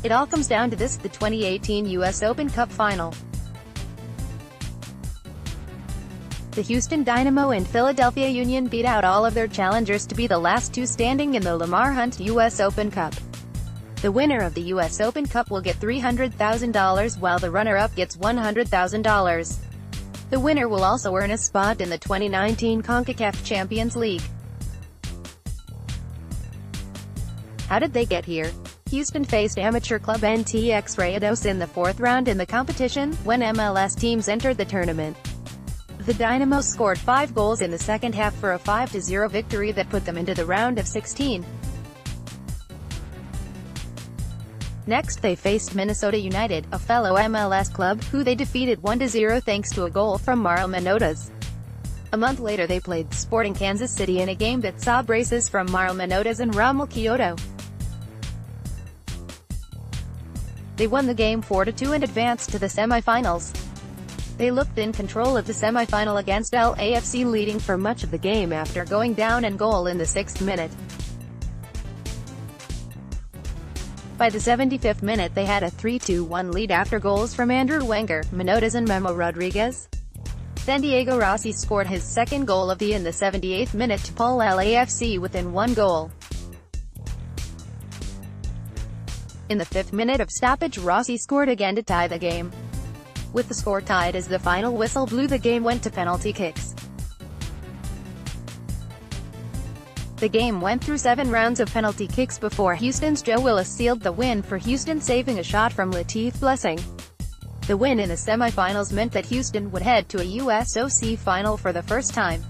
It all comes down to this, the 2018 U.S. Open Cup Final. The Houston Dynamo and Philadelphia Union beat out all of their challengers to be the last two standing in the Lamar Hunt U.S. Open Cup. The winner of the U.S. Open Cup will get $300,000 while the runner-up gets $100,000. The winner will also earn a spot in the 2019 CONCACAF Champions League. How did they get here? Houston faced amateur club NTX Rayados in the fourth round in the competition, when MLS teams entered the tournament. The Dynamo scored 5 goals in the second half for a 5-0 victory that put them into the round of 16. Next they faced Minnesota United, a fellow MLS club, who they defeated 1-0 thanks to a goal from Mauro Manotas. A month later they played Sporting Kansas City in a game that saw braces from Mauro Manotas and Rommel Kyoto. They won the game 4-2 and advanced to the semifinals. They looked in control of the semifinal against LAFC, leading for much of the game after going down and goal in the 6th minute. By the 75th minute they had a 3-1 lead after goals from Andrew Wenger, Manotas and Memo Rodriguez. Then Diego Rossi scored his second goal of in the 78th minute to pull LAFC within 1 goal. In the 5th minute of stoppage Rossi scored again to tie the game. With the score tied as the final whistle blew, the game went to penalty kicks. The game went through 7 rounds of penalty kicks before Houston's Joe Willis sealed the win for Houston, saving a shot from Latif Blessing. The win in the semifinals meant that Houston would head to a USOC final for the first time.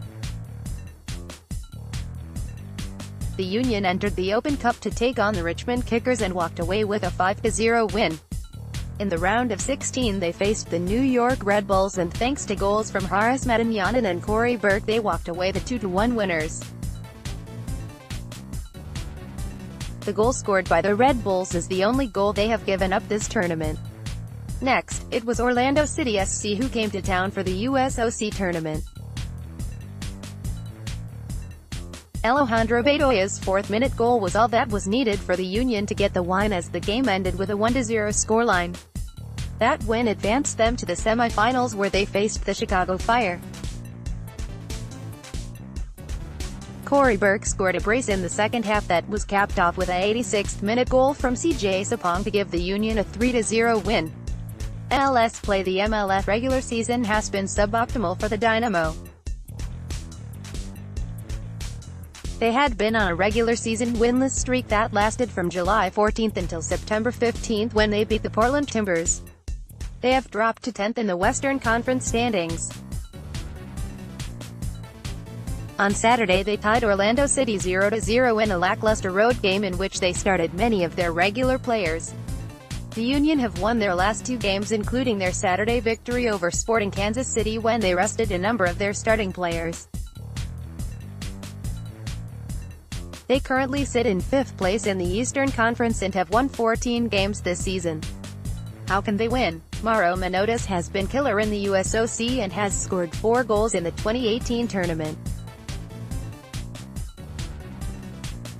The Union entered the Open Cup to take on the Richmond Kickers and walked away with a 5-0 win. In the round of 16 they faced the New York Red Bulls, and thanks to goals from Haris Medunjanin and Corey Burke they walked away the 2-1 winners. The goal scored by the Red Bulls is the only goal they have given up this tournament. Next, it was Orlando City SC who came to town for the USOC tournament. Alejandro Bedoya's 4th-minute goal was all that was needed for the Union to get the win, as the game ended with a 1-0 scoreline. That win advanced them to the semifinals, where they faced the Chicago Fire. Corey Burke scored a brace in the second half that was capped off with a 86th-minute goal from CJ Sapong to give the Union a 3-0 win. MLS play. The MLS regular season has been suboptimal for the Dynamo. They had been on a regular season winless streak that lasted from July 14th until September 15th, when they beat the Portland Timbers. They have dropped to 10th in the Western Conference standings. On Saturday they tied Orlando City 0-0 in a lackluster road game in which they started many of their regular players. The Union have won their last 2 games, including their Saturday victory over Sporting Kansas City when they rested a number of their starting players. They currently sit in 5th place in the Eastern Conference and have won 14 games this season. How can they win? Mauro Manotas has been killer in the USOC and has scored 4 goals in the 2018 tournament.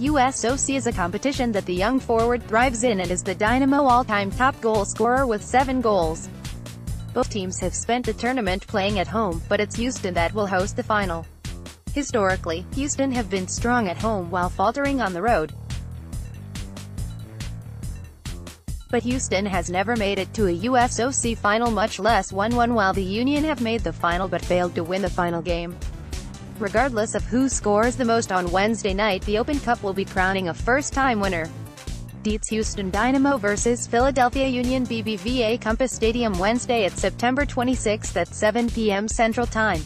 USOC is a competition that the young forward thrives in and is the Dynamo all-time top goal scorer with 7 goals. Both teams have spent the tournament playing at home, but it's Houston that will host the final. Historically, Houston have been strong at home while faltering on the road. But Houston has never made it to a USOC final, much less won one, while the Union have made the final but failed to win the final game. Regardless of who scores the most on Wednesday night, the Open Cup will be crowning a first-time winner. It's Houston Dynamo vs. Philadelphia Union, BBVA Compass Stadium, Wednesday at September 26 at 7 p.m. Central Time.